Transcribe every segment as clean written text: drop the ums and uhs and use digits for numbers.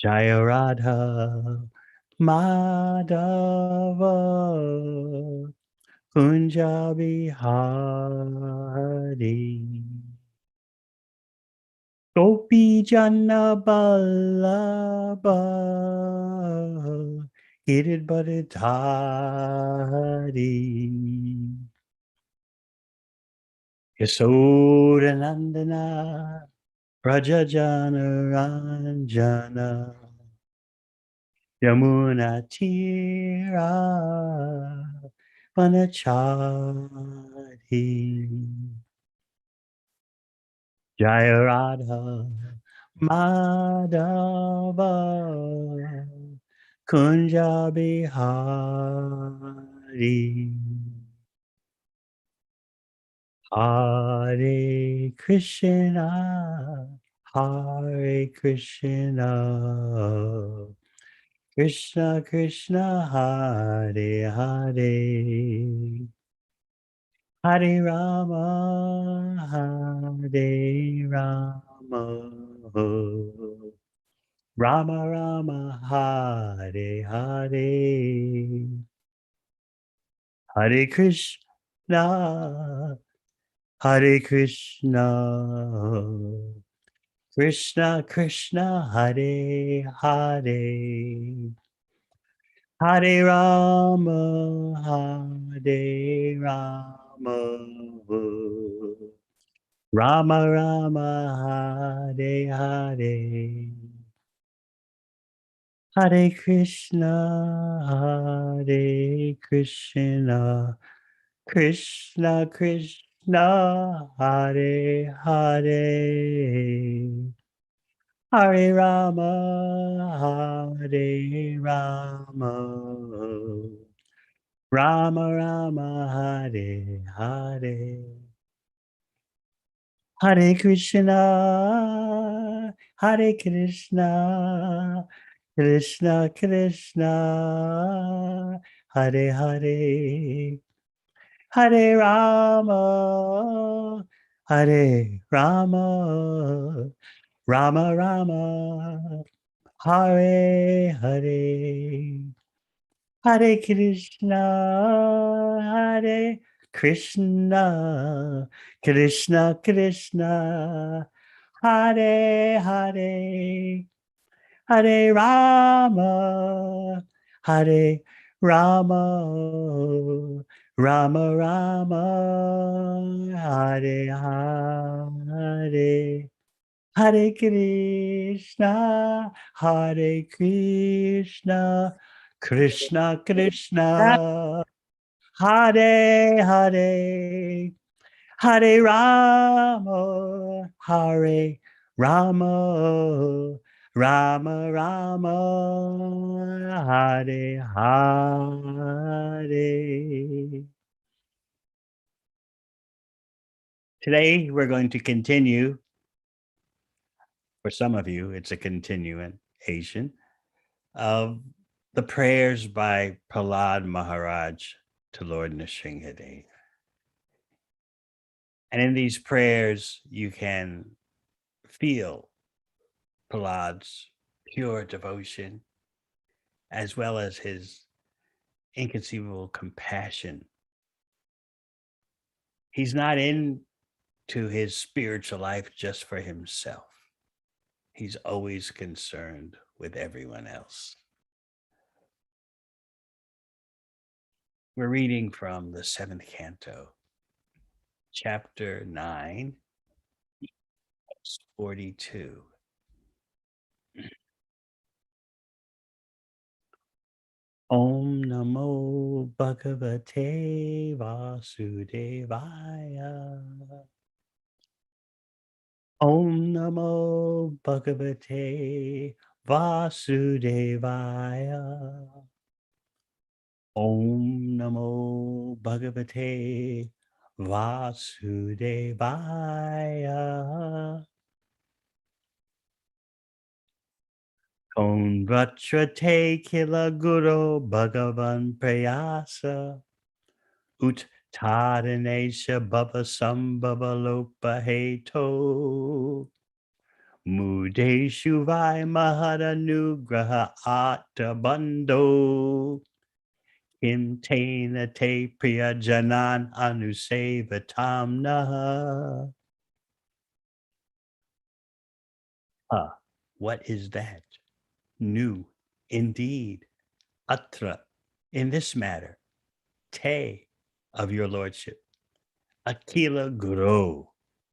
Jaya Radha Madhava Kunja Bihari Gopi Jana Ballabha Giridharidhari Yasodanandana Prajajana Ranjana Yamuna Tira Vanachari Jaya Radha Madhava Kunja Bihari Hare Krishna Hare Krishna Krishna Krishna Hare Hare Hare Rama Hare Rama Rama Rama Hare Hare Hare Krishna Hare Krishna Krishna Krishna Hare Hare Hare Rama Hare Rama Rama Rama Hare Hare Hare Krishna Hare Krishna Krishna Krishna Hare Hare Hare Rama Hare Rama Rama Rama Hare Hare Hare Krishna Hare Krishna Krishna Krishna Hare Hare Hare Rama Hare Rama Rama Rama Hare Hare Hare Krishna Hare Krishna Krishna Krishna Hare Hare Hare Rama Hare Rama Rama Rama Hare Hare Hare Krishna Hare Krishna Krishna Krishna Hare Hare Hare Rama Hare Rama Rama Rama Hare Hare. Today we're going to continue. For some of you, it's a continuation of the prayers by Prahlad Maharaj to Lord Nrsimhadev. And in these prayers, you can feel Prahlad's pure devotion, as well as his inconceivable compassion. He's not into his spiritual life just for himself. He's always concerned with everyone else. We're reading from the 7th canto, chapter 9, verse 42. Om Namo Bhagavate Vasudevaya. Om Namo Bhagavate Vasudevaya. Om Namo Bhagavate Vasudevaya. Konvrachate Kila Guru Bhagavan Prayasa Uttaranesha Bhava Sambhava Lopa Heto Mudeshu vai mahadanugraha atabando. Kim tena te priya janan anusevatam naha. Ah, what is that? New, indeed. Atra, in this matter. Te, of your lordship. Akila Guru,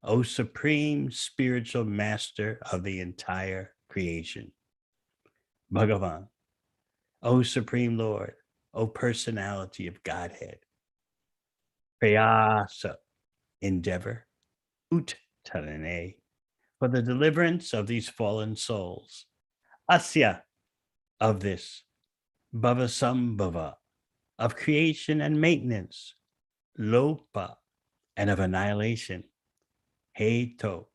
O supreme spiritual master of the entire creation. Bhagavan, O supreme Lord, O personality of Godhead. Prayasa, endeavor. Uttarane, for the deliverance of these fallen souls. Asya, of this. Bhavasambhava, of creation and maintenance. Lopa, and of annihilation. Heto,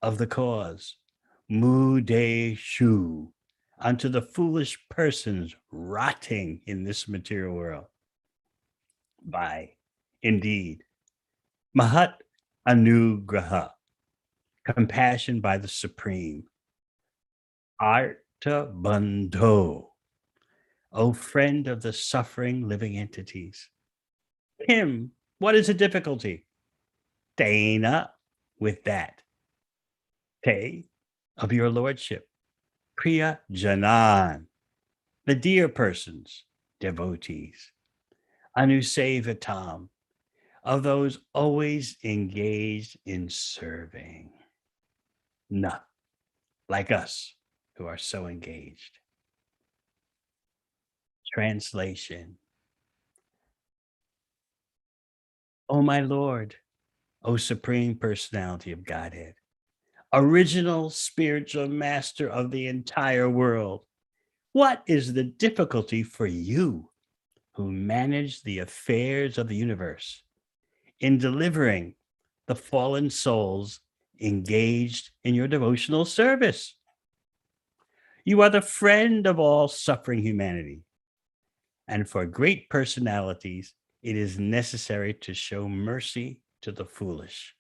of the cause. Mudeshu, unto the foolish persons rotting in this material world. By, indeed, Mahat Anugraha, compassion by the Supreme. Arta Bandho, O friend of the suffering living entities. Him, what is the difficulty? Dana, with that. Te, of your lordship. Priya Janan, the dear persons, devotees. Anusevatam, of those always engaged in serving. Na, like us, who are so engaged. Translation. O my Lord, O Supreme Personality of Godhead, original spiritual master of the entire world, what is the difficulty for you who manage the affairs of the universe in delivering the fallen souls engaged in your devotional service? You are the friend of all suffering humanity. And for great personalities, it is necessary to show mercy to the foolish.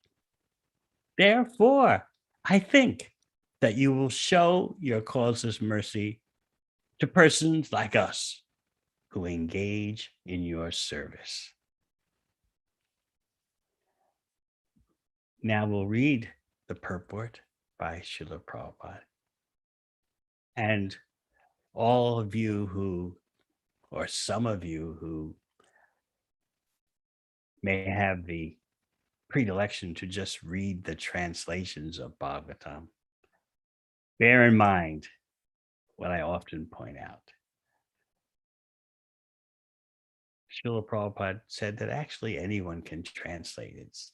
Therefore, I think that you will show your causeless mercy to persons like us who engage in your service. Now we'll read the purport by Srila Prabhupada. And all of you who, or some of you who may have the predilection to just read the translations of Bhagavatam, bear in mind what I often point out. Srila Prabhupada said that actually anyone can translate. It's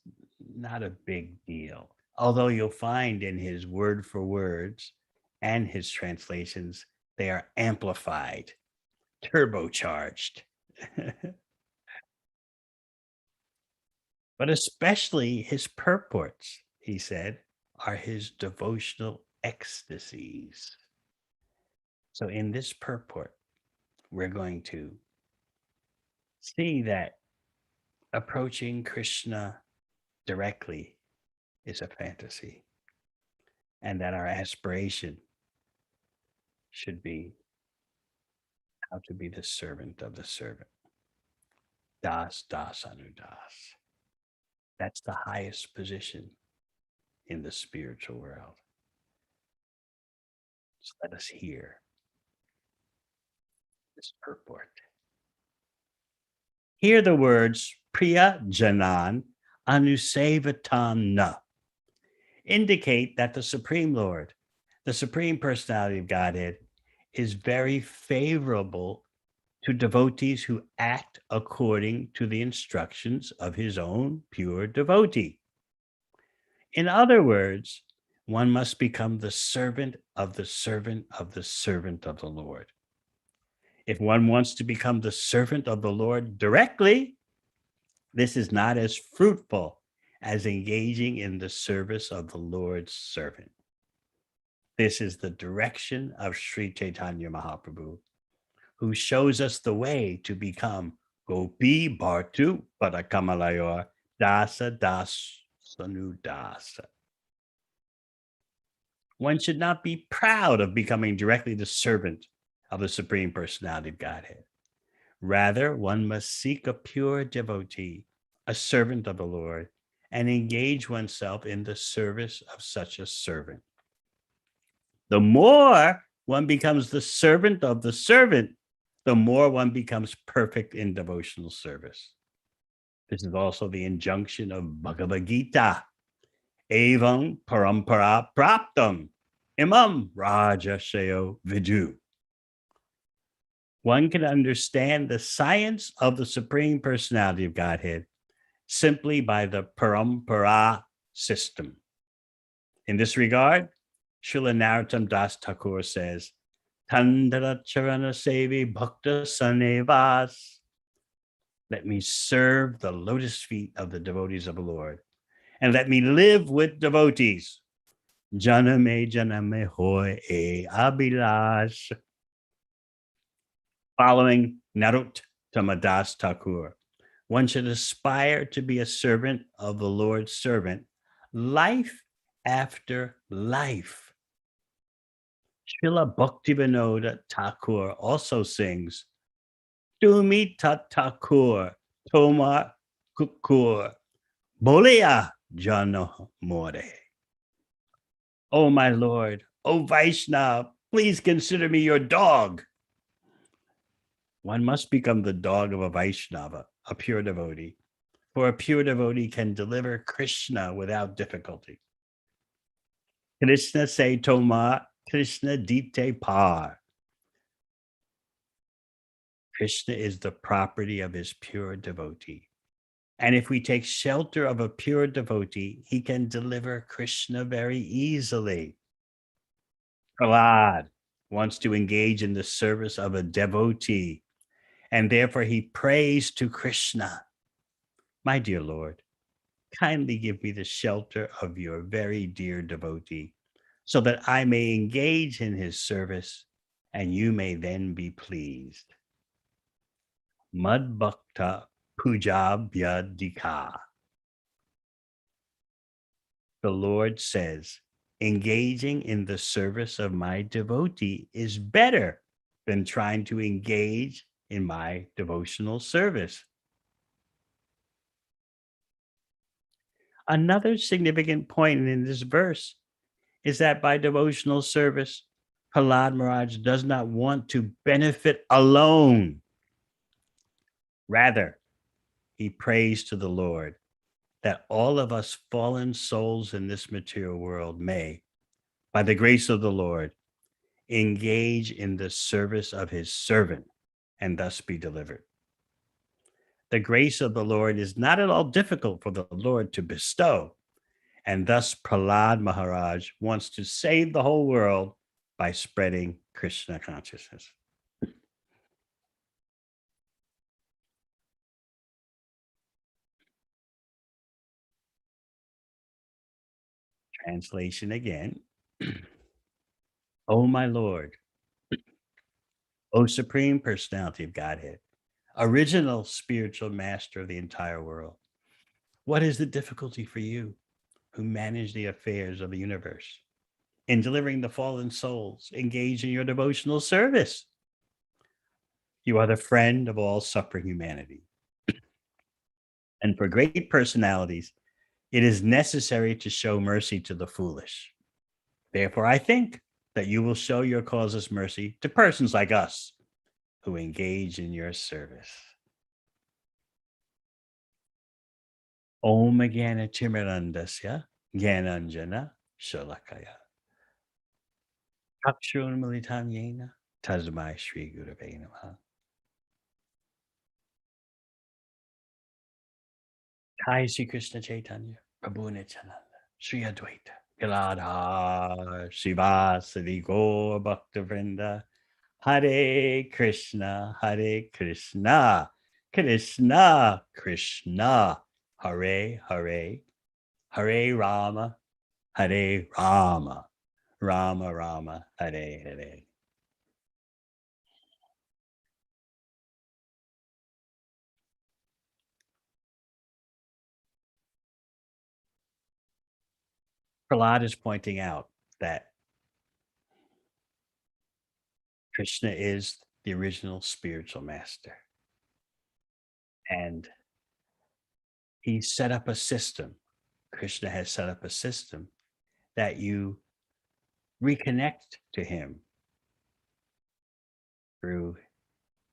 not a big deal. Although you'll find in his word for words and his translations, they are amplified, turbocharged. But especially his purports, he said, are his devotional ecstasies. So in this purport, we're going to see that approaching Krishna directly is a fantasy, and that our aspiration should be how to be the servant of the servant. Dasanudas. That's the highest position in the spiritual world. So let us hear this purport. Hear the words Priya Janan Anusevatam indicate that the Supreme Lord, the Supreme Personality of Godhead, is very favorable to devotees who act according to the instructions of his own pure devotee. In other words, one must become the servant of the servant of the servant of the Lord. If one wants to become the servant of the Lord directly, this is not as fruitful as engaging in the service of the Lord's servant. This is the direction of Sri Chaitanya Mahaprabhu, who shows us the way to become Gopi Bhartu Padakamalayar Dasanudas. One should not be proud of becoming directly the servant of the Supreme Personality of Godhead. Rather, one must seek a pure devotee, a servant of the Lord, and engage oneself in the service of such a servant. The more one becomes the servant of the servant, the more one becomes perfect in devotional service. This is also the injunction of Bhagavad Gita. Evam parampara praptam imam rajashayo vidu. One can understand the science of the Supreme Personality of Godhead simply by the parampara system. In this regard, Srila Narottam Das Thakur says, Tandara charana sevi bhakta sanevas. Let me serve the lotus feet of the devotees of the Lord, and let me live with devotees. Janame hoy e abhilash. Following Narottama Das Thakur, one should aspire to be a servant of the Lord's servant, life after life. Srila Bhaktivinoda Thakur also sings, Tumi Thakur, Toma Kukur, Bolia Jano More. Oh, my Lord, oh, Vaishnav, please consider me your dog. One must become the dog of a Vaishnava, a pure devotee, for a pure devotee can deliver Krishna without difficulty. Krishna se Toma, Krishna dite par. Krishna is the property of his pure devotee. And if we take shelter of a pure devotee, he can deliver Krishna very easily. Prahlad wants to engage in the service of a devotee, and therefore he prays to Krishna, my dear Lord, kindly give me the shelter of your very dear devotee, so that I may engage in his service, and you may then be pleased. Mad Bhakta Pujabhyadika. The Lord says, engaging in the service of my devotee is better than trying to engage in my devotional service. Another significant point in this verse is that by devotional service, Prahlad Maharaj does not want to benefit alone. Rather, he prays to the Lord that all of us fallen souls in this material world may, by the grace of the Lord, engage in the service of his servant and thus be delivered. The grace of the Lord is not at all difficult for the Lord to bestow, and thus Prahlad Maharaj wants to save the whole world by spreading Krishna consciousness. Translation again. Oh, my Lord, O Supreme Personality of Godhead, original spiritual master of the entire world, what is the difficulty for you who manage the affairs of the universe? In delivering the fallen souls, engage in your devotional service. You are the friend of all suffering humanity. And for great personalities, it is necessary to show mercy to the foolish. Therefore, I think that you will show your causeless mercy to persons like us who engage in your service. Om Jnana Timirandasya Jnananjana Shalakaya. Chakshurunmilitam Yena Tasmai Shri Gurave Namaha. Hi, Sri Krishna Chaitanya, Prabhu Nityananda, Sri Advaita, Gadadhar, Srivasadi Gaur Bhakta Vrinda, Hare Krishna, Hare Krishna, Krishna Krishna, Hare Hare, Hare Rama, Hare Rama, Rama Rama, Hare Hare. Prahlad is pointing out that Krishna is the original spiritual master. And he set up a system. Krishna has set up a system that you reconnect to him through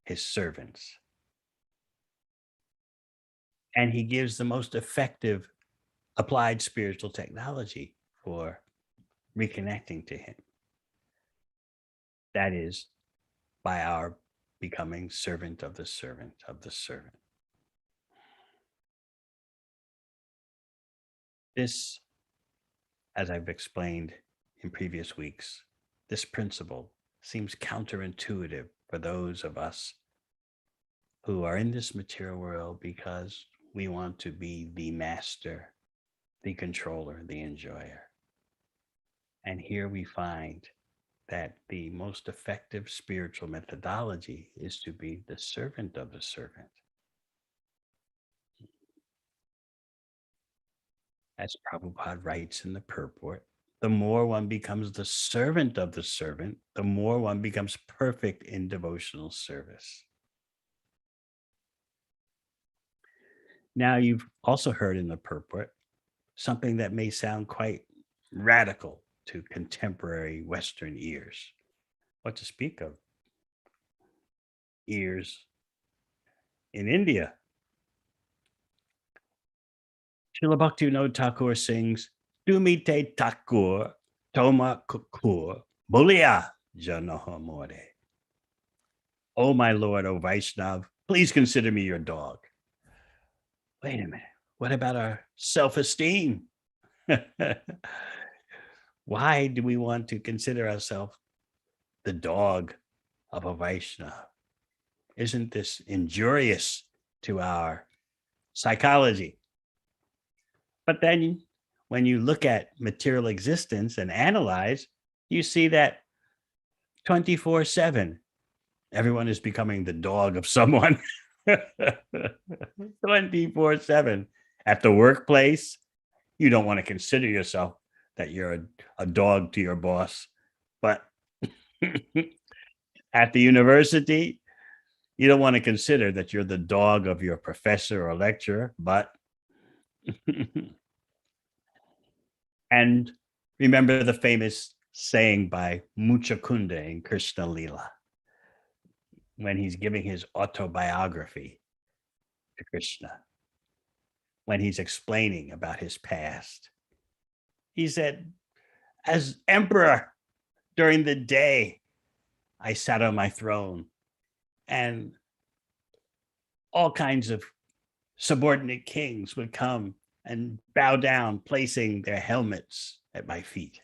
his servants. And he gives the most effective applied spiritual technology for reconnecting to him. That is by our becoming servant of the servant of the servant. This, as I've explained in previous weeks, this principle seems counterintuitive for those of us who are in this material world because we want to be the master, the controller, the enjoyer. And here we find that the most effective spiritual methodology is to be the servant of the servant. As Prabhupada writes in the purport, the more one becomes the servant of the servant, the more one becomes perfect in devotional service. Now, you've also heard in the purport something that may sound quite radical to contemporary Western ears. What to speak of ears in India. Srila Bhaktivinoda Thakur sings, Tumite Thakur, Toma Kukur, Bulia Janoha More. Oh, my Lord, oh Vaishnav, please consider me your dog. Wait a minute. What about our self esteem? Why do we want to consider ourselves the dog of a Vaishnava? Isn't this injurious to our psychology? But then when you look at material existence and analyze, you see that 24/7, everyone is becoming the dog of someone. 24/7. At the workplace, you don't want to consider yourself that you're a dog to your boss. But at the university, you don't want to consider that you're the dog of your professor or lecturer. But and remember the famous saying by Muchakunda in Krishna Lila when he's giving his autobiography to Krishna, when he's explaining about his past. He said, as emperor during the day, I sat on my throne and all kinds of subordinate kings would come and bow down, placing their helmets at my feet.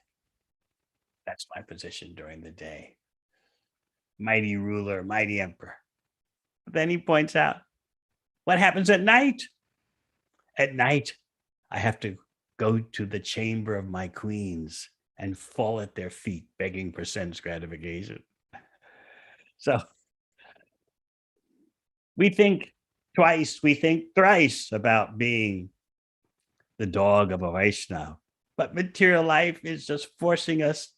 That's my position during the day. Mighty ruler, mighty emperor. But then he points out, what happens at night? At night, I have to go to the chamber of my queens and fall at their feet, begging for sense gratification. So we think twice, we think thrice about being the dog of a Vaishnava. But material life is just forcing us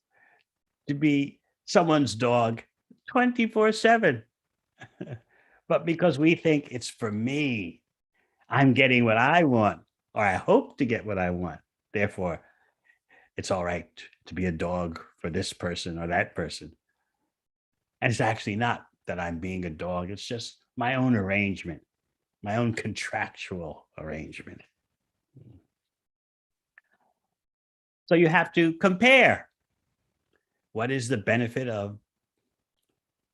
to be someone's dog 24/7. But because we think it's for me, I'm getting what I want, or I hope to get what I want. Therefore, it's all right to be a dog for this person or that person. And it's actually not that I'm being a dog, it's just my own arrangement, my own contractual arrangement. So you have to compare. What is the benefit of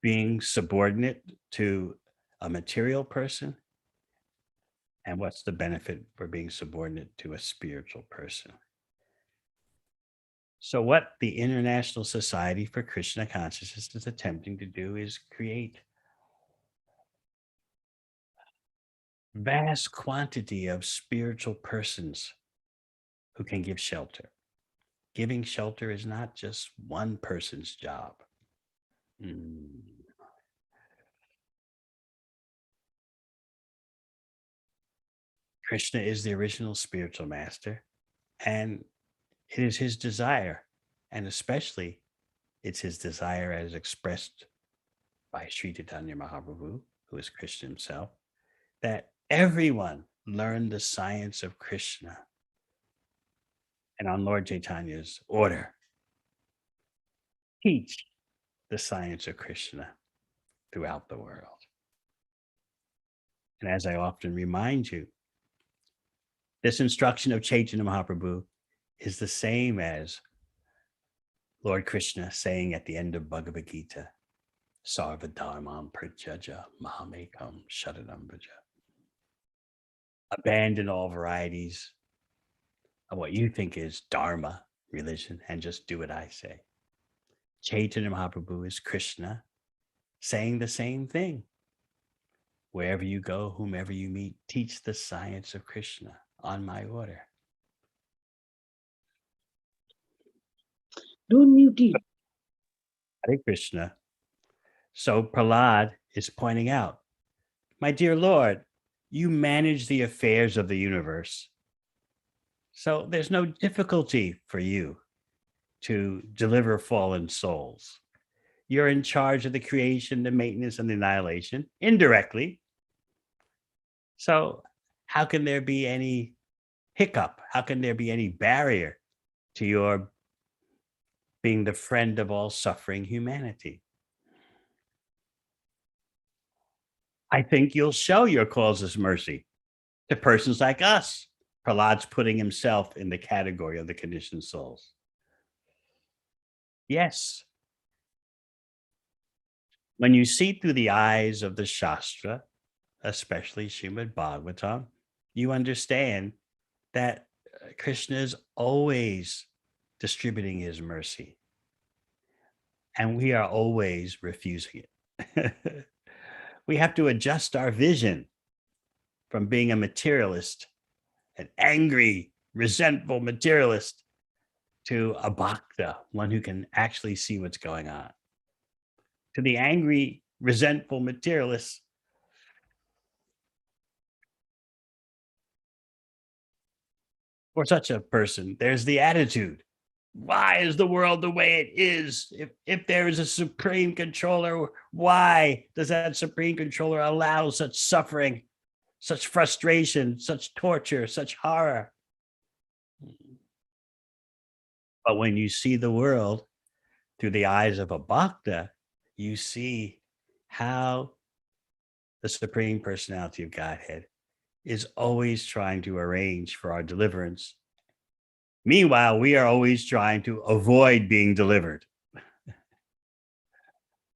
being subordinate to a material person? And what's the benefit for being subordinate to a spiritual person? So, what the International Society for Krishna Consciousness is attempting to do is create vast quantity of spiritual persons who can give shelter. Giving shelter is not just one person's job. Mm. Krishna is the original spiritual master, and it is his desire, and especially it's his desire as expressed by Sri Chaitanya Mahaprabhu, who is Krishna himself, that everyone learn the science of Krishna. And on Lord Chaitanya's order, teach the science of Krishna throughout the world. And as I often remind you, this instruction of Chaitanya Mahaprabhu is the same as Lord Krishna saying at the end of Bhagavad Gita, Sarva Dharmam Prajaja Mahamekam Sharanam Braja. Abandon all varieties of what you think is Dharma, religion, and just do what I say. Chaitanya Mahaprabhu is Krishna saying the same thing. Wherever you go, whomever you meet, teach the science of Krishna on my order. Don't mute it. Hare Krishna. So Prahlad is pointing out, my dear Lord, you manage the affairs of the universe. So there's no difficulty for you to deliver fallen souls. You're in charge of the creation, the maintenance, and the annihilation indirectly. So how can there be any hiccup? How can there be any barrier to your being the friend of all suffering humanity? I think you'll show your causeless mercy to persons like us. Prahlad's putting himself in the category of the conditioned souls. Yes. When you see through the eyes of the Shastra, especially Srimad Bhagavatam, you understand that Krishna is always distributing his mercy. And we are always refusing it. We have to adjust our vision from being a materialist, an angry, resentful materialist, to a bhakta, one who can actually see what's going on. To the angry, resentful materialist, for such a person, there's the attitude. Why is the world the way it is? If there is a supreme controller, why does that supreme controller allow such suffering, such frustration, such torture, such horror? But when you see the world through the eyes of a bhakta, you see how the Supreme Personality of Godhead is always trying to arrange for our deliverance. Meanwhile, we are always trying to avoid being delivered.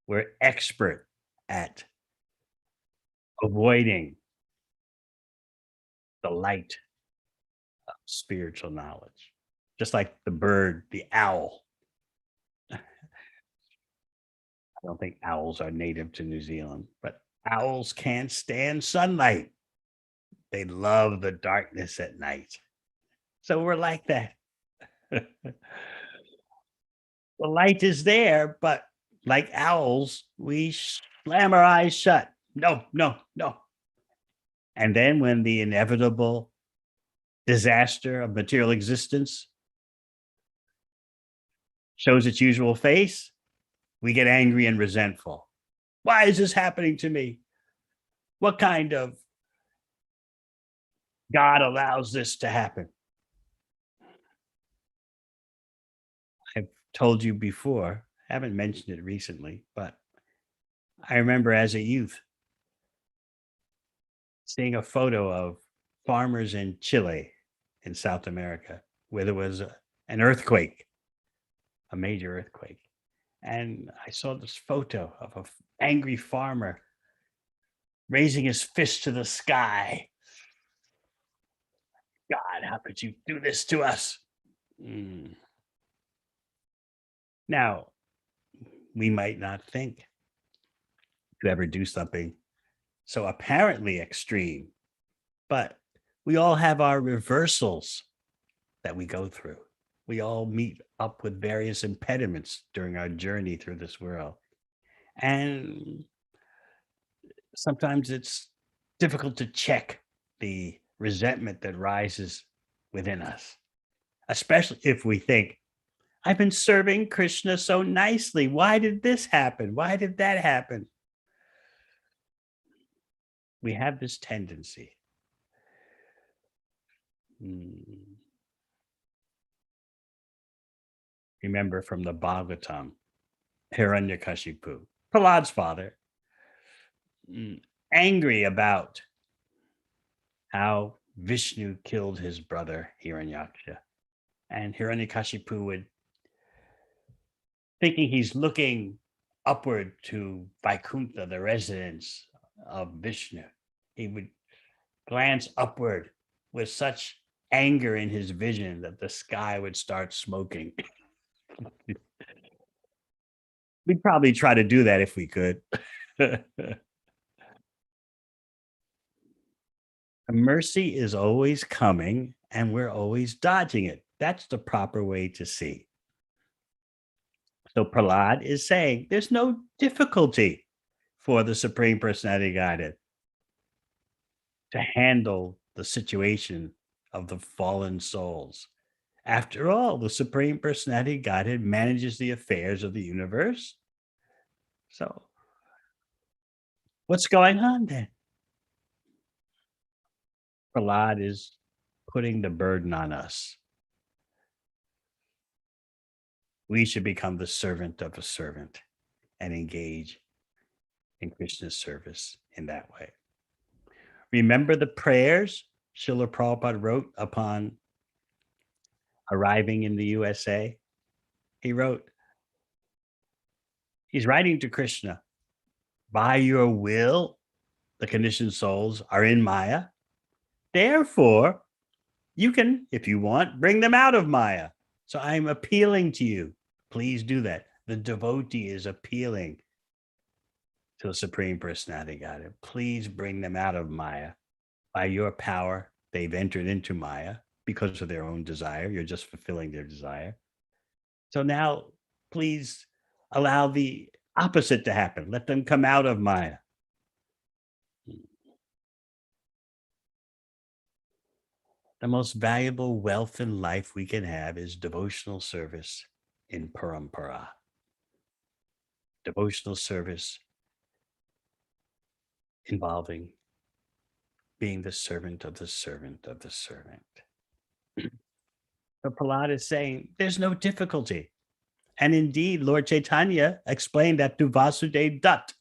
We're expert at avoiding the light of spiritual knowledge, just like the bird, the owl. I don't think owls are native to New Zealand, but owls can't stand sunlight. They love the darkness at night. So we're like that. The light is there, but like owls, we slam our eyes shut. No, no, no. And then when the inevitable disaster of material existence shows its usual face, we get angry and resentful. Why is this happening to me? What kind of God allows this to happen? I've told you before, I haven't mentioned it recently, but I remember as a youth seeing a photo of farmers in Chile in South America where there was an earthquake, a major earthquake. And I saw this photo of an angry farmer raising his fist to the sky. God, how could you do this to us? Mm. Now, we might not think to ever do something so apparently extreme, but we all have our reversals that we go through. We all meet up with various impediments during our journey through this world. And sometimes it's difficult to check the resentment that rises within us, especially if we think, I've been serving Krishna so nicely. Why did this happen? Why did that happen? We have this tendency. Mm, Remember from the Bhagavatam, Hiranyakashipu, Prahlad's father, mm, angry about how Vishnu killed his brother Hiranyaksha. And Hiranyakashipu would, thinking he's looking upward to Vaikuntha, the residence of Vishnu, he would glance upward with such anger in his vision that the sky would start smoking. We'd probably try to do that if we could. Mercy is always coming and we're always dodging it. That's the proper way to see. So Prahlad is saying there's no difficulty for the Supreme Personality Godhead to handle the situation of the fallen souls. After all, the Supreme Personality Godhead manages the affairs of the universe. So, what's going on then? Prahlad is putting the burden on us. We should become the servant of a servant and engage in Krishna's service in that way. Remember the prayers Srila Prabhupada wrote upon arriving in the USA? He wrote, he's writing to Krishna, by your will, the conditioned souls are in Maya. Therefore, you can, if you want, bring them out of Maya. So I'm appealing to you. Please do that. The devotee is appealing to the Supreme Personality Godhead. Please bring them out of Maya. By your power, they've entered into Maya because of their own desire. You're just fulfilling their desire. So now, please allow the opposite to happen. Let them come out of Maya. The most valuable wealth in life we can have is devotional service in parampara. Devotional service involving being the servant of the servant of the servant. So Prahlad is saying there's no difficulty. And indeed, Lord Chaitanya explained that to Vasudev Dutt.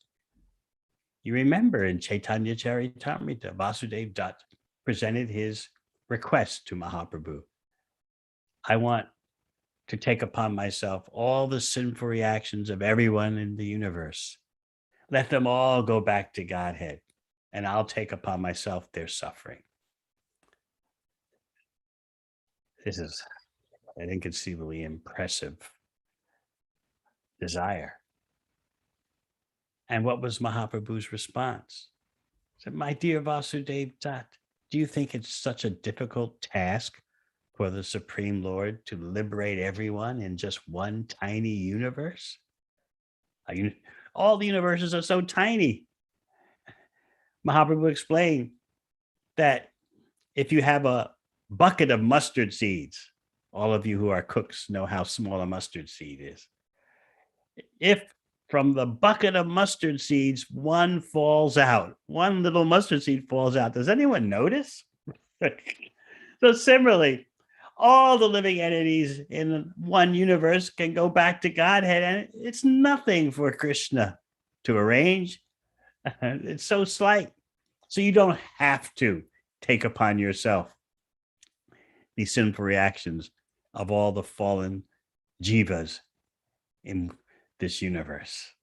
You remember in Chaitanya Charitamrita, Vasudev Dutt presented his request to Mahaprabhu. I want to take upon myself all the sinful reactions of everyone in the universe. Let them all go back to Godhead, and I'll take upon myself their suffering. This is an inconceivably impressive desire. And what was Mahaprabhu's response? He said, my dear Vasudev Dutt, do you think it's such a difficult task for the Supreme Lord to liberate everyone in just one tiny universe? All the universes are so tiny. Mahaprabhu explained that if you have a bucket of mustard seeds, all of you who are cooks know how small a mustard seed is. If from the bucket of mustard seeds, one falls out, one little mustard seed falls out, does anyone notice? So similarly, all the living entities in one universe can go back to Godhead, and it's nothing for Krishna to arrange. It's so slight. So you don't have to take upon yourself the sinful reactions of all the fallen jivas in this universe.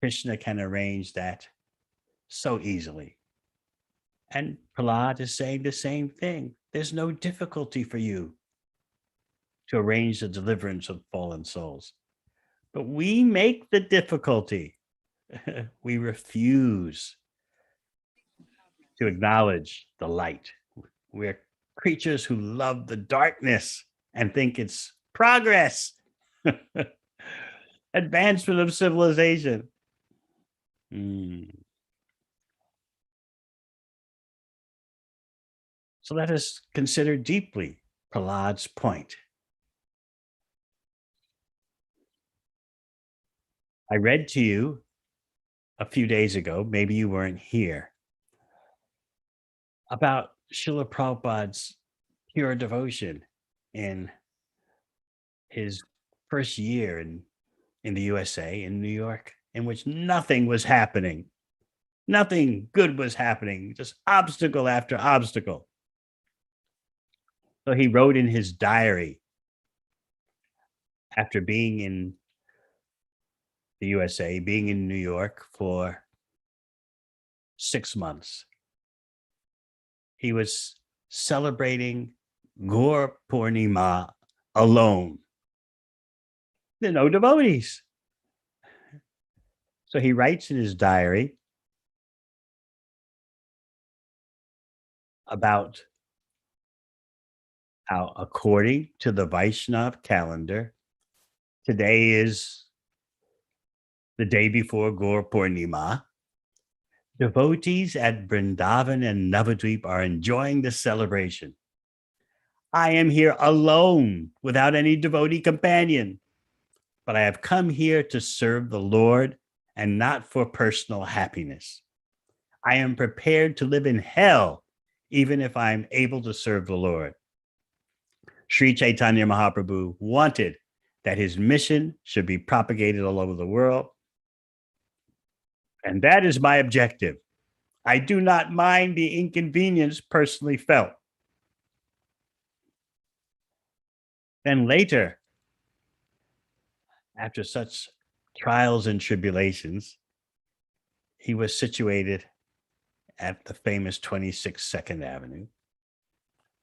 Krishna can arrange that so easily. And Prahlad is saying the same thing. There's no difficulty for you to arrange the deliverance of fallen souls. But we make the difficulty. We refuse to acknowledge the light. We're creatures who love the darkness and think it's progress, advancement of civilization. So let us consider deeply Prahlad's point. I read to you a few days ago, maybe you weren't here, about Srila Prabhupada's pure devotion in his first year in the USA, in New York, in which nothing was happening. Nothing good was happening, just obstacle after obstacle. So he wrote in his diary after being in the USA, being in New York for 6 months. He was celebrating Gaur Purnima alone. There are no devotees. So he writes in his diary about how, according to the Vaishnav calendar, today is the day before Gaur Purnima. Devotees at Vrindavan and Navadvip are enjoying the celebration. I am here alone without any devotee companion, but I have come here to serve the Lord and not for personal happiness. I am prepared to live in hell, even if I am able to serve the Lord. Sri Chaitanya Mahaprabhu wanted that his mission should be propagated all over the world. And that is my objective. I do not mind the inconvenience personally felt. Then later, after such trials and tribulations, he was situated at the famous 26 Second Avenue,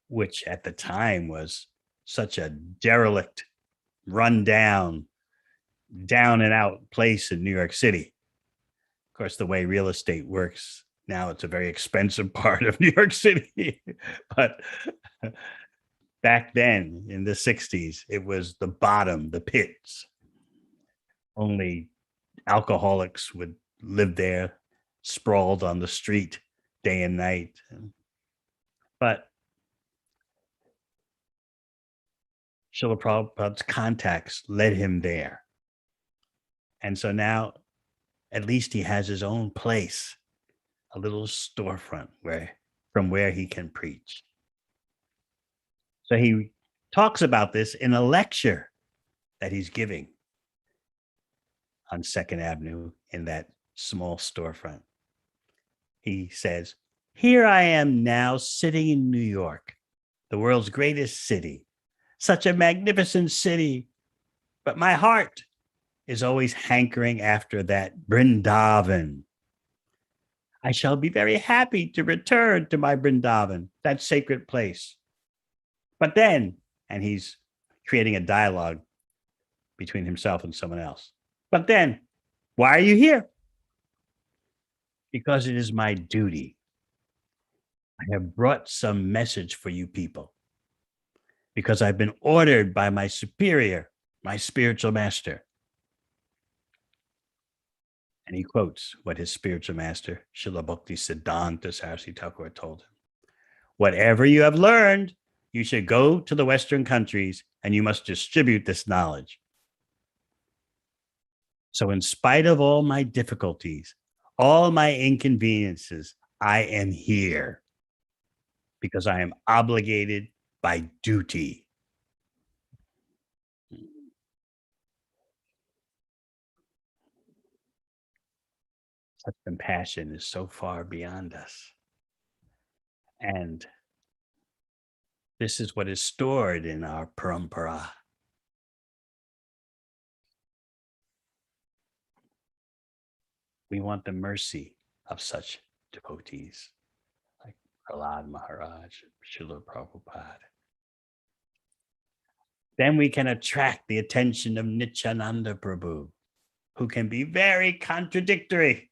which at the time was such a derelict, run down, down and out place in New York City. Of course, the way real estate works now, it's a very expensive part of New York City. But back then in the 60s, it was the bottom, the pits. Only alcoholics would live there, sprawled on the street day and night. But Srila Prabhupada's contacts led him there. And so now at least he has his own place, a little storefront from where he can preach. So he talks about this in a lecture that he's giving on Second Avenue in that small storefront. He says, "Here I am now sitting in New York, the world's greatest city, such a magnificent city, but my heart is always hankering after that Vrindavan. I shall be very happy to return to my Vrindavan, that sacred place. But then," and he's creating a dialogue between himself and someone else. "But then, why are you here?" "Because it is my duty. I have brought some message for you people. Because I've been ordered by my superior, my spiritual master." And he quotes what his spiritual master, Srila Bhakti Siddhanta Saraswati Thakur, told him. "Whatever you have learned, you should go to the Western countries and you must distribute this knowledge. So, in spite of all my difficulties, all my inconveniences, I am here because I am obligated by duty." Such compassion is so far beyond us. And this is what is stored in our parampara. We want the mercy of such devotees like Prahlad Maharaj, Srila Prabhupada. Then we can attract the attention of Nityananda Prabhu, who can be very contradictory.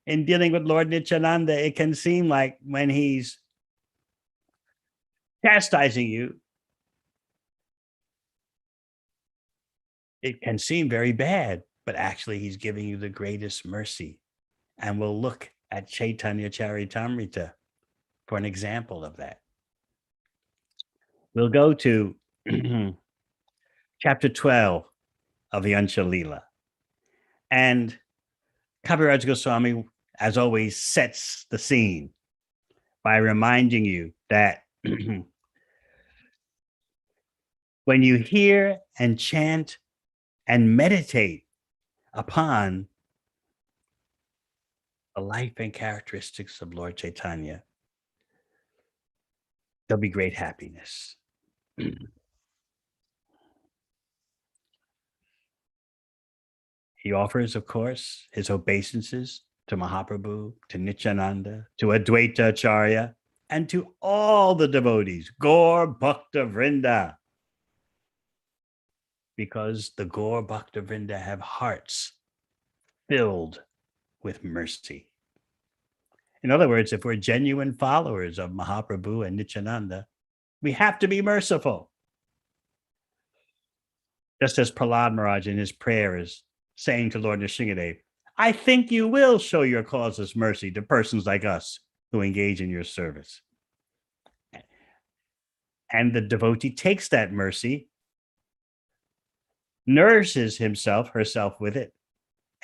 In dealing with Lord Nityananda, it can seem like when he's chastising you, it can seem very bad, but actually he's giving you the greatest mercy. And we'll look at Chaitanya Charitamrita for an example of that. We'll go to chapter 12 of the Ansha Leela. And Kaviraj Goswami, as always, sets the scene by reminding you that when you hear and chant and meditate upon the life and characteristics of Lord Chaitanya, there'll be great happiness. He offers, of course, his obeisances to Mahaprabhu, to Nityananda, to Advaita Acharya, and to all the devotees, Gaur Bhakta Vrinda, because the Gaur Bhakta Vrinda have hearts filled with mercy. In other words, if we're genuine followers of Mahaprabhu and Nityananda, we have to be merciful. Just as Prahlad Maharaj in his prayer is saying to Lord Nrsingadev, I think you will show your causeless mercy to persons like us who engage in your service. And the devotee takes that mercy, nourishes herself with it,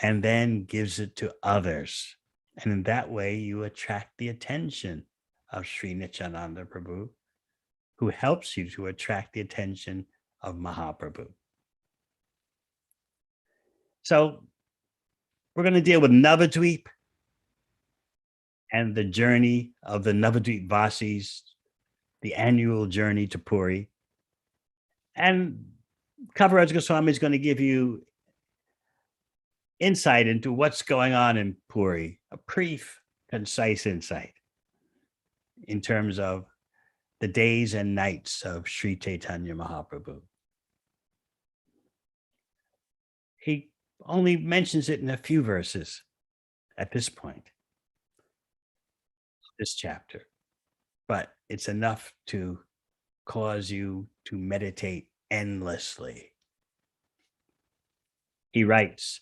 and then gives it to others. And in that way, you attract the attention of Sri Nityananda Prabhu, who helps you to attract the attention of Mahaprabhu. So we're going to deal with Navadvip and the journey of the Navadvip Vasis, the annual journey to Puri. And Kaviraj Goswami is going to give you insight into what's going on in Puri, a brief, concise insight in terms of the days and nights of Sri Chaitanya Mahaprabhu. He only mentions it in a few verses at this point, this chapter, but it's enough to cause you to meditate endlessly. He writes,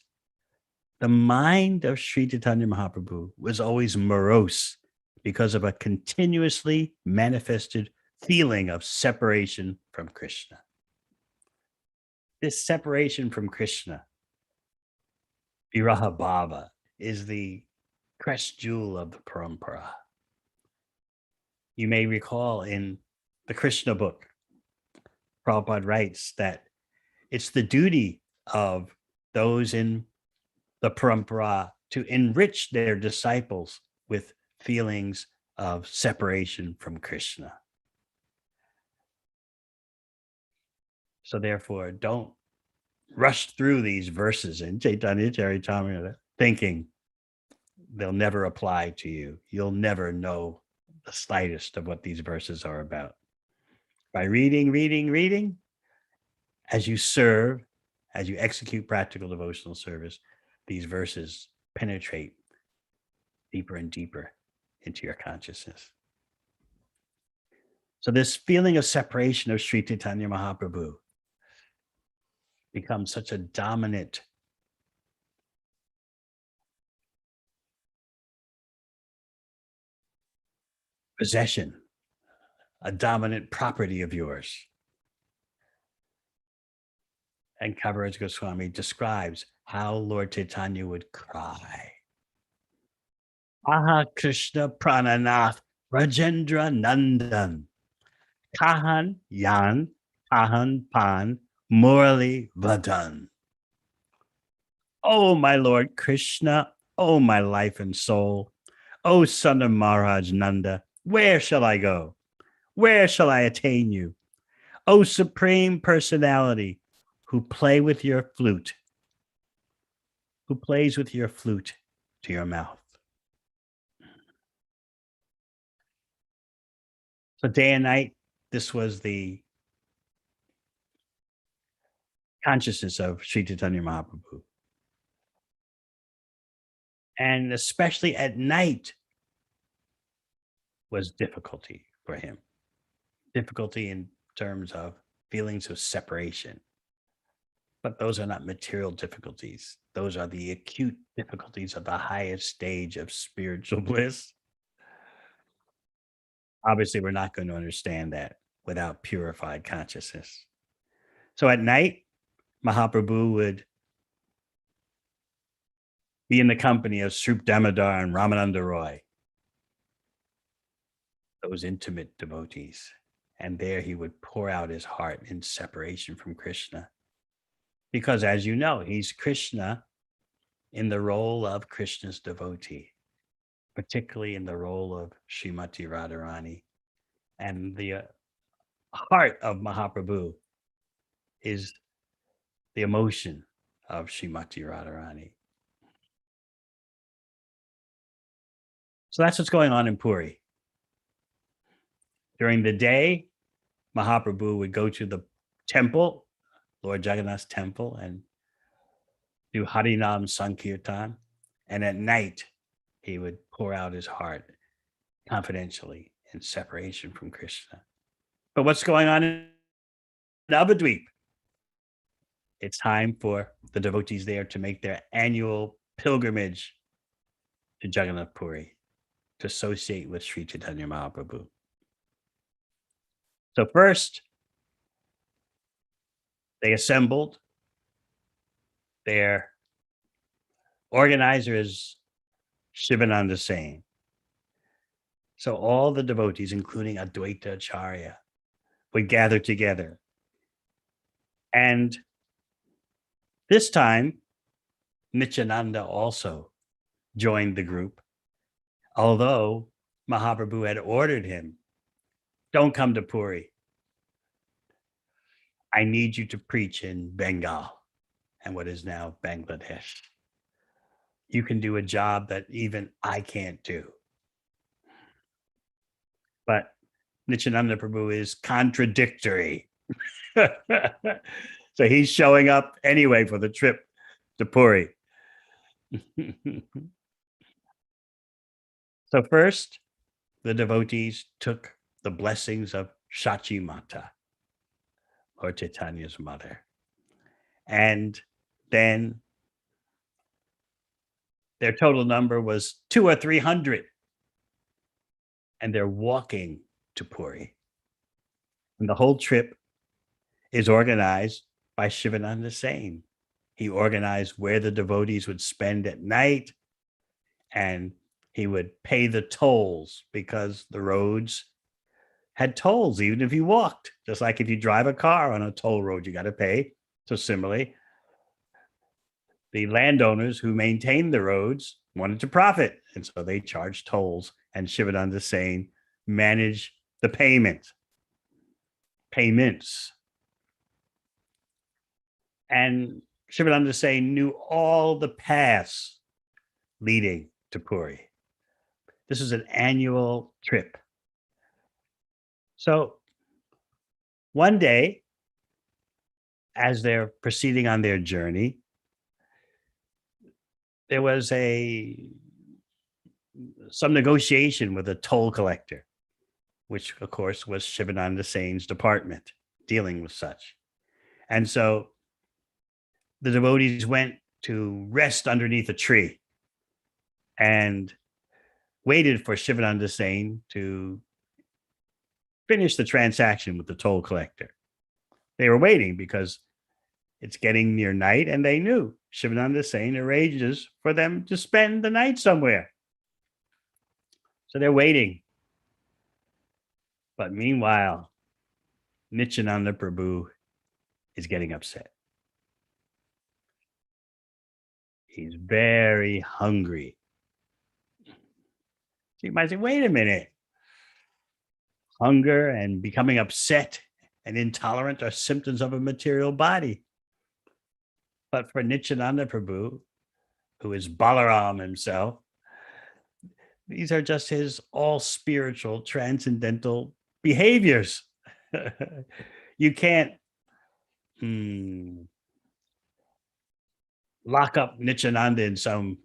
the mind of Sri Chaitanya Mahaprabhu was always morose because of a continuously manifested feeling of separation from Krishna. This separation from Krishna, Viraha Bhava, is the crest jewel of the parampara. You may recall in the Krishna book, Prabhupada writes that it's the duty of those in the parampara to enrich their disciples with feelings of separation from Krishna. So therefore, don't rush through these verses in Chaitanya Charitamrita thinking they'll never apply to you. You'll never know the slightest of what these verses are about. By reading, as you serve, as you execute practical devotional service, these verses penetrate deeper and deeper into your consciousness. So this feeling of separation of Sri Chaitanya Mahaprabhu becomes such a dominant possession, a dominant property of yours. And Kaviraj Goswami describes how Lord Chaitanya would cry. Aha Krishna Prananath Rajendra Nandan Kahan Yan Kahan Pan Murali Vadan. Oh, my Lord Krishna, oh, my life and soul, oh, son of Maharaj Nanda, where shall I go? Where shall I attain you? Oh, Supreme Personality, who plays with your flute to your mouth. So day and night, this was the consciousness of Sri Chaitanya Mahaprabhu. And especially at night was difficulty for him. Difficulty in terms of feelings of separation. But those are not material difficulties. Those are the acute difficulties of the highest stage of spiritual bliss. Obviously, we're not going to understand that without purified consciousness. So at night, Mahaprabhu would be in the company of Srup Damodar and Ramananda Roy, those intimate devotees. And there he would pour out his heart in separation from Krishna. Because as you know, he's Krishna in the role of Krishna's devotee, particularly in the role of Srimati Radharani. And the heart of Mahaprabhu is the emotion of Srimati Radharani. So that's what's going on in Puri. During the day, Mahaprabhu would go to the temple, Lord Jagannath's temple, and do Harinam Sankirtan. And at night, he would pour out his heart confidentially in separation from Krishna. But what's going on in Navadvip? It's time for the devotees there to make their annual pilgrimage to Jagannath Puri to associate with Sri Chaitanya Mahaprabhu. So first, they assembled. Their organizer is Shivananda Sain. So all the devotees, including Advaita Acharya, would gather together. And this time, Nityananda also joined the group, although Mahaprabhu had ordered him, don't come to Puri. I need you to preach in Bengal and what is now Bangladesh. You can do a job that even I can't do. But Nityananda Prabhu is contradictory. So he's showing up anyway for the trip to Puri. So first, the devotees took the blessings of Shachi Mata, Lord Chaitanya's mother. And then their total number was 200 or 300. And they're walking to Puri. And the whole trip is organized by Shivananda Sain. He organized where the devotees would spend at night, and he would pay the tolls because the roads had tolls, even if you walked. Just like if you drive a car on a toll road, you got to pay. So similarly, the landowners who maintained the roads wanted to profit, and so they charged tolls, and Shivananda Sain managed the payments. And Shivananda Sain knew all the paths leading to Puri. This is an annual trip. So one day, as they're proceeding on their journey, there was some negotiation with a toll collector, which of course was Shivananda Sain's department dealing with such. And so the devotees went to rest underneath a tree and waited for Shivananda Sain to finish the transaction with the toll collector. They were waiting because it's getting near night, and they knew Shivananda Sain arranges for them to spend the night somewhere. So they're waiting. But meanwhile, Nityananda Prabhu is getting upset. He's very hungry. So you might say, wait a minute. Hunger and becoming upset and intolerant are symptoms of a material body. But for Nityananda Prabhu, who is Balaram himself, these are just his all spiritual, transcendental behaviors. You can't lock up Nityananda in some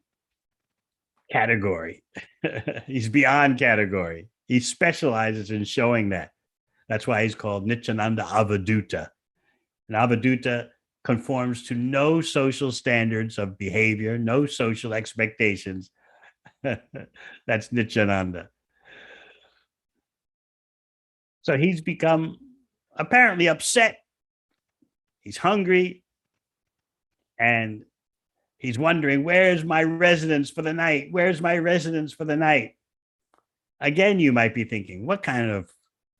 category. He's beyond category. He specializes in showing that. That's why he's called Nityananda Avaduta. And Avaduta conforms to no social standards of behavior, no social expectations. That's Nityananda. So he's become apparently upset. He's hungry, and He's wondering, where's my residence for the night? Where's my residence for the night? Again, you might be thinking, what kind of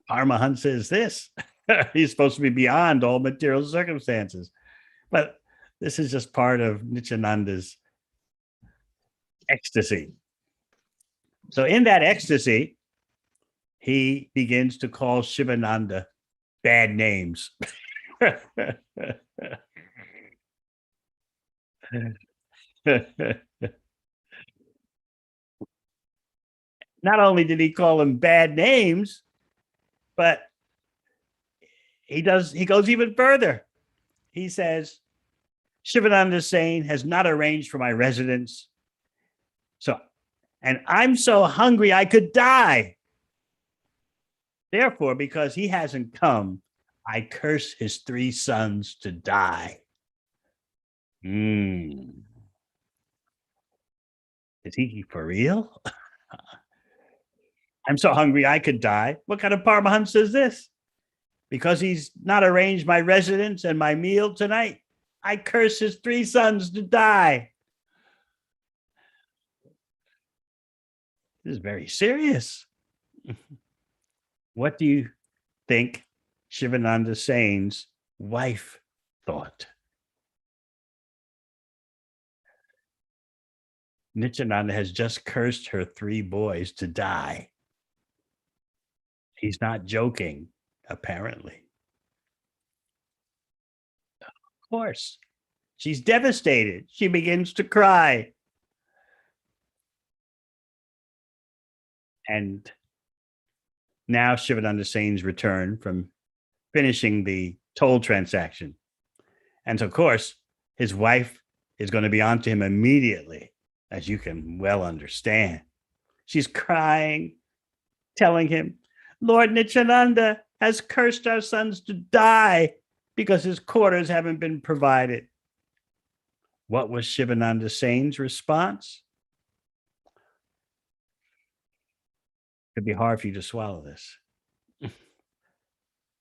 Paramahansa is this? He's supposed to be beyond all material circumstances. But this is just part of Nityananda's ecstasy. So in that ecstasy, he begins to call Shivananda bad names. Not only did he call him bad names, but he goes even further. He says, Shivananda Sain has not arranged for my residence. So, and I'm so hungry I could die. Therefore, because he hasn't come, I curse his 3 sons to die. Is he for real? I'm so hungry I could die. What kind of Paramahansa is this? Because he's not arranged my residence and my meal tonight, I curse his 3 sons to die. This is very serious. What do you think Shivananda Sain's wife thought? Nityananda has just cursed her 3 boys to die. He's not joking, apparently. Of course. She's devastated. She begins to cry. And now Shivananda Sain's return from finishing the toll transaction. And so, of course, his wife is going to be onto him immediately, as you can well understand. She's crying, telling him, Lord Nityananda has cursed our sons to die because his quarters haven't been provided. What was Shivananda Sain's response? It'd be hard for you to swallow this.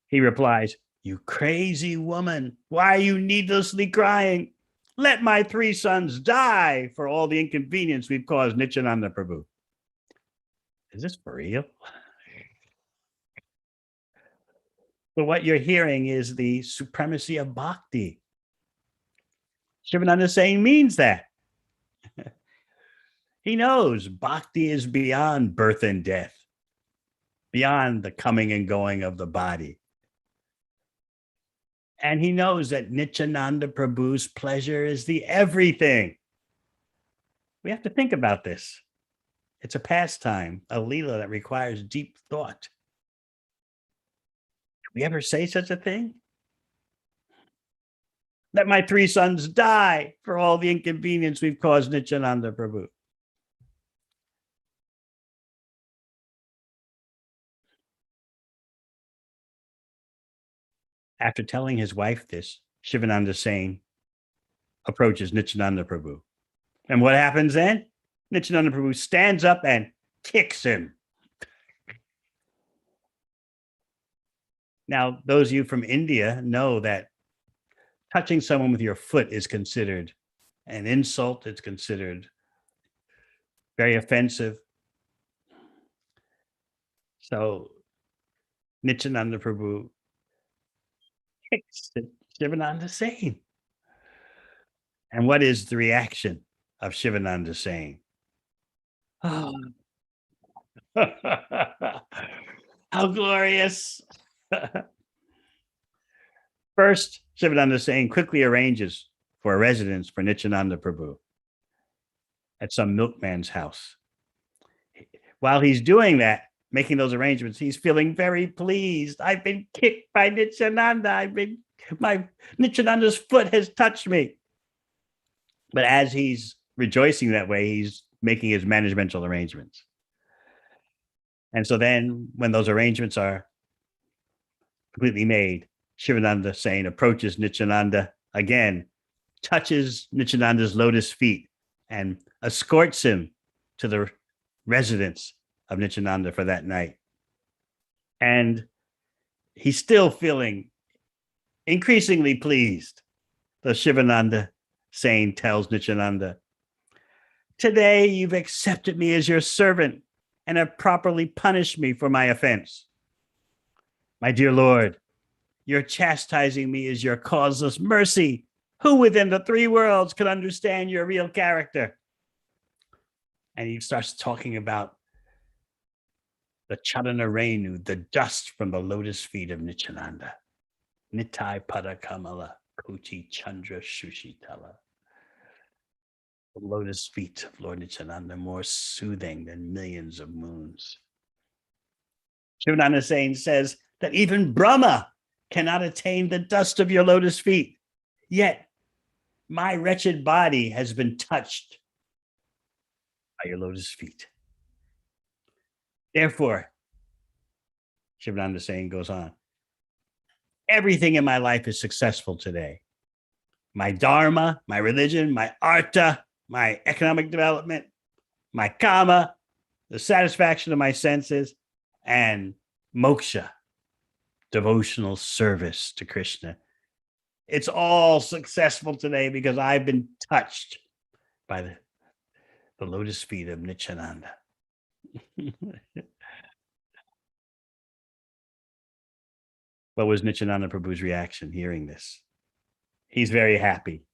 He replies, you crazy woman, why are you needlessly crying? Let my 3 sons die for all the inconvenience we've caused Nityananda Prabhu. Is this for real? But what you're hearing is the supremacy of bhakti. Shivananda Sain means that. He knows bhakti is beyond birth and death, beyond the coming and going of the body. And he knows that Nityananda Prabhu's pleasure is the everything. We have to think about this. It's a pastime, a leela that requires deep thought. Can we ever say such a thing? Let my 3 sons die for all the inconvenience we've caused Nityananda Prabhu. After telling his wife this, Shivananda Sain approaches Nityananda Prabhu. And what happens then? Nityananda Prabhu stands up and kicks him. Now, those of you from India know that touching someone with your foot is considered an insult. It's considered very offensive. So Nityananda Prabhu kicks Shivananda Sain. And what is the reaction of Shivananda Sain? Oh, how glorious. First, Shivananda Sain quickly arranges for a residence for Nityananda Prabhu at some milkman's house. While he's doing that, making those arrangements, he's feeling very pleased. I've been kicked by Nityananda. My Nityananda's foot has touched me. But as he's rejoicing that way, he's making his managemental arrangements. And so then when those arrangements are completely made, Shivananda Sain approaches Nityananda again, touches Nityananda's lotus feet, and escorts him to the residence of Nityananda for that night. And he's still feeling increasingly pleased. So Shivananda Sain tells Nityananda, today you've accepted me as your servant and have properly punished me for my offense. My dear Lord, your chastising me is your causeless mercy. Who within the three worlds could understand your real character? And he starts talking about the Chadana Renu, the dust from the lotus feet of Nityananda. Nitai Pada Kamala, Koti Chandra Shushitala. The lotus feet of Lord Nityananda, more soothing than millions of moons. Shivananda Sain says that even Brahma cannot attain the dust of your lotus feet. Yet my wretched body has been touched by your lotus feet. Therefore, Shivananda Sain goes on, everything in my life is successful today. My dharma, my religion, my artha, my economic development, my kama, the satisfaction of my senses, and moksha, devotional service to Krishna. It's all successful today because I've been touched by the lotus feet of Nityananda. What was Nityananda Prabhu's reaction hearing this? He's very happy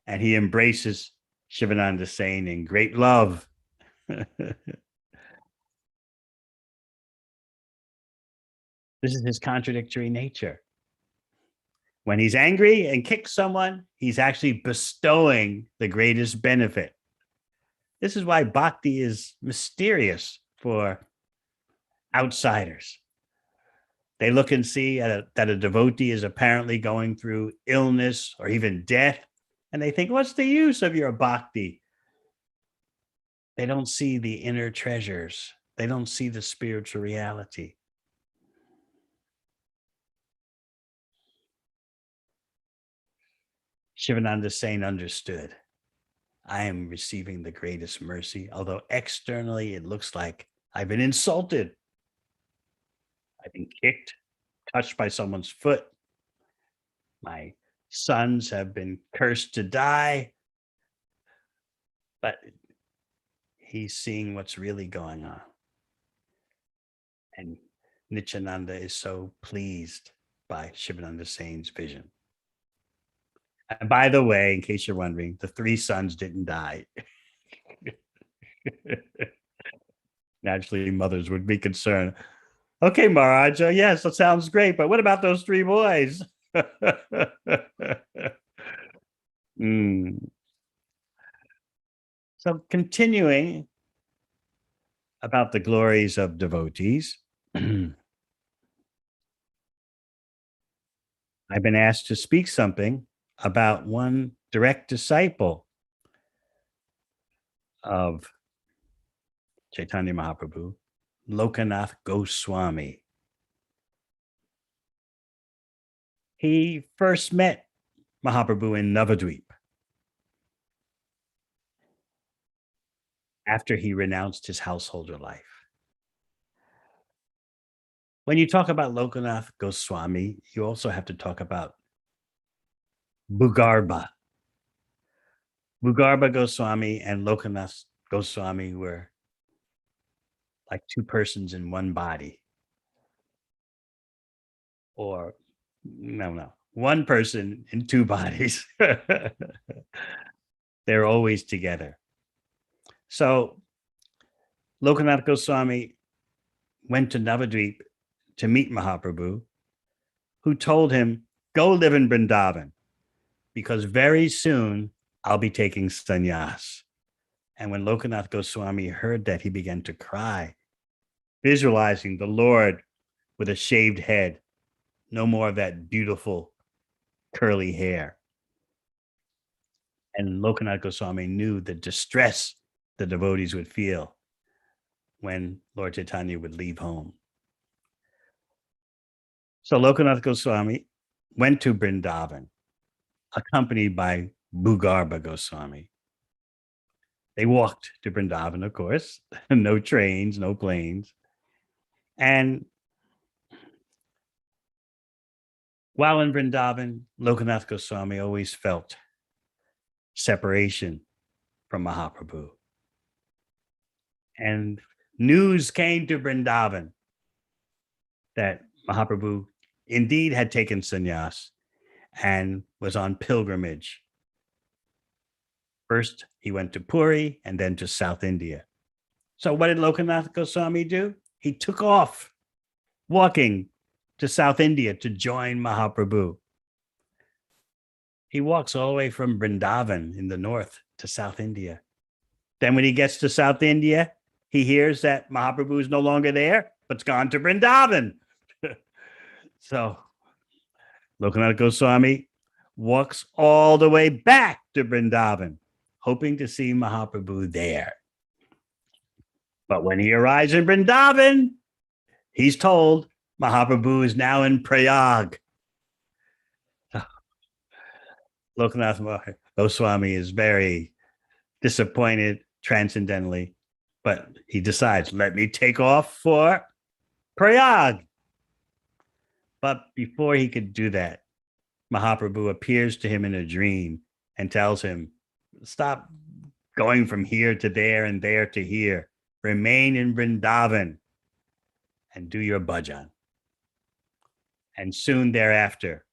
and he embraces Shivananda Sain in great love. This is his contradictory nature. When he's angry and kicks someone, he's actually bestowing the greatest benefit. This is why bhakti is mysterious for outsiders. They look and see that a devotee is apparently going through illness or even death, and they think, what's the use of your bhakti? They don't see the inner treasures. They don't see the spiritual reality. Shivananda Sain understood. I am receiving the greatest mercy, although externally it looks like I've been insulted. I've been kicked, touched by someone's foot. My sons have been cursed to die. But he's seeing what's really going on. And Nityananda is so pleased by Shivananda Sain's vision. And by the way, in case you're wondering, the three sons didn't die. Naturally, mothers would be concerned. Okay, Maharaj, yes, that sounds great, but what about those three boys? Mm. So, continuing about the glories of devotees, I've been asked to speak something about one direct disciple of Chaitanya Mahaprabhu, Lokanath Goswami. He first met Mahaprabhu in Navadvip after he renounced his householder life. When you talk about Lokanath Goswami, you also have to talk about Bhugarba. Bhugarba Goswami and Lokanath Goswami were like two persons in one body. Or, no, one person in two bodies. They're always together. So Lokanath Goswami went to Navadvip to meet Mahaprabhu, who told him, go live in Vrindavan, because very soon I'll be taking sannyas. And when Lokanath Goswami heard that, he began to cry, visualizing the Lord with a shaved head, no more of that beautiful curly hair. And Lokanath Goswami knew the distress the devotees would feel when Lord Chaitanya would leave home. So Lokanath Goswami went to Vrindavan, accompanied by Bhugarba Goswami. They walked to Vrindavan, of course, no trains, no planes. And while in Vrindavan, Lokanath Goswami always felt separation from Mahaprabhu. And news came to Vrindavan that Mahaprabhu indeed had taken sannyas and was on pilgrimage. First, he went to Puri and then to South India. So, what did Lokanath Goswami do? He took off walking to South India to join Mahaprabhu. He walks all the way from Vrindavan in the north to South India. Then, when he gets to South India, he hears that Mahaprabhu is no longer there, but's gone to Vrindavan. So, Lokanath Goswami walks all the way back to Vrindavan, hoping to see Mahaprabhu there. But when he arrives in Vrindavan, he's told Mahaprabhu is now in Prayag. Lokanath Goswami is very disappointed transcendentally, but he decides, let me take off for Prayag. But before he could do that, Mahaprabhu appears to him in a dream and tells him, stop going from here to there and there to here. Remain in Vrindavan and do your bhajan. And soon thereafter,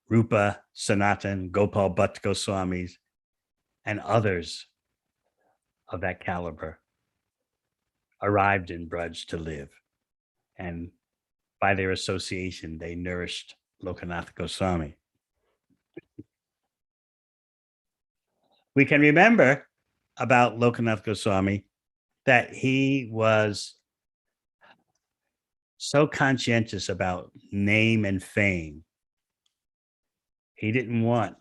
Rupa, Sanatan, Gopal Bhatt Goswamis, and others of that caliber arrived in Braj to live. And by their association, they nourished Lokanath Goswami. We can remember about Lokanath Goswami that he was so conscientious about name and fame. He didn't want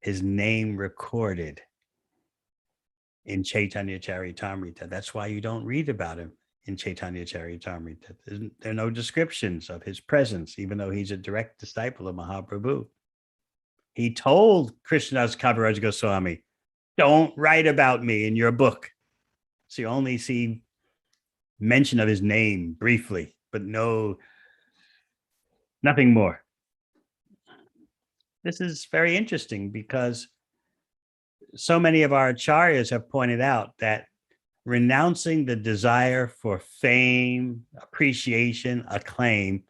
his name recorded in Chaitanya Charitamrita. That's why you don't read about him in Chaitanya Charitamrita. There are no descriptions of his presence, even though he's a direct disciple of Mahaprabhu. He told Krishnadas Kaviraj Goswami, don't write about me in your book. So you only see mention of his name briefly, but nothing more. This is very interesting because so many of our acharyas have pointed out that renouncing the desire for fame, appreciation, acclaim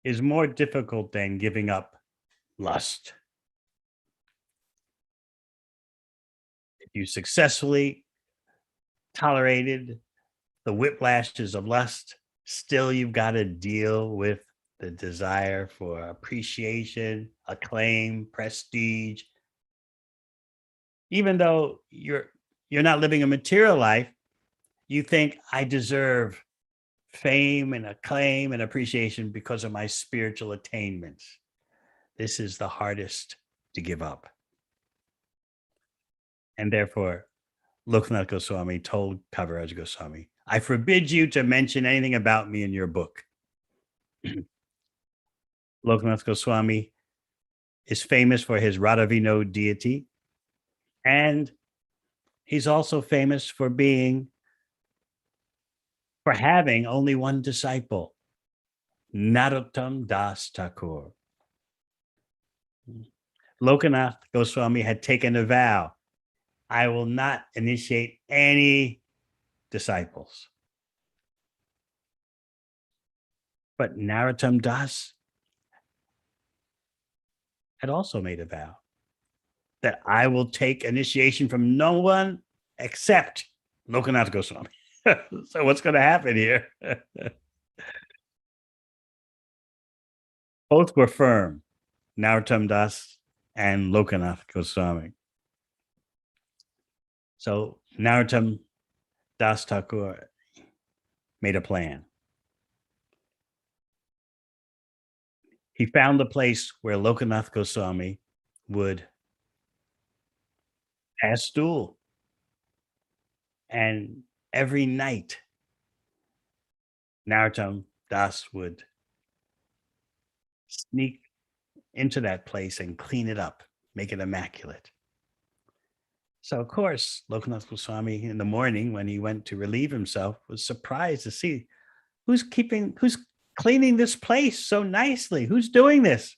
is more difficult than giving up lust. If you successfully tolerated the whiplashes of lust, still you've got to deal with the desire for appreciation, acclaim, prestige. Even though you're not living a material life, you think, I deserve fame and acclaim and appreciation because of my spiritual attainments. This is the hardest to give up. And therefore, Lokanath Goswami told Kaviraj Goswami, I forbid you to mention anything about me in your book. Lokanath Goswami is famous for his Radhavino deity, and he's also famous for having only one disciple, Narottam Das Thakur. Lokanath Goswami had taken a vow, I will not initiate any disciples. But Narottam Das had also made a vow that I will take initiation from no one except Lokanath Goswami. So what's going to happen here? Both were firm, Narottam Das and Lokanath Goswami. So Narottam Das Thakur made a plan. He found the place where Lokanath Goswami would pass stool. And every night, Narottam Das would sneak into that place and clean it up, make it immaculate. So, of course, Lokanath Goswami in the morning when he went to relieve himself was surprised to see who's cleaning this place so nicely. Who's doing this?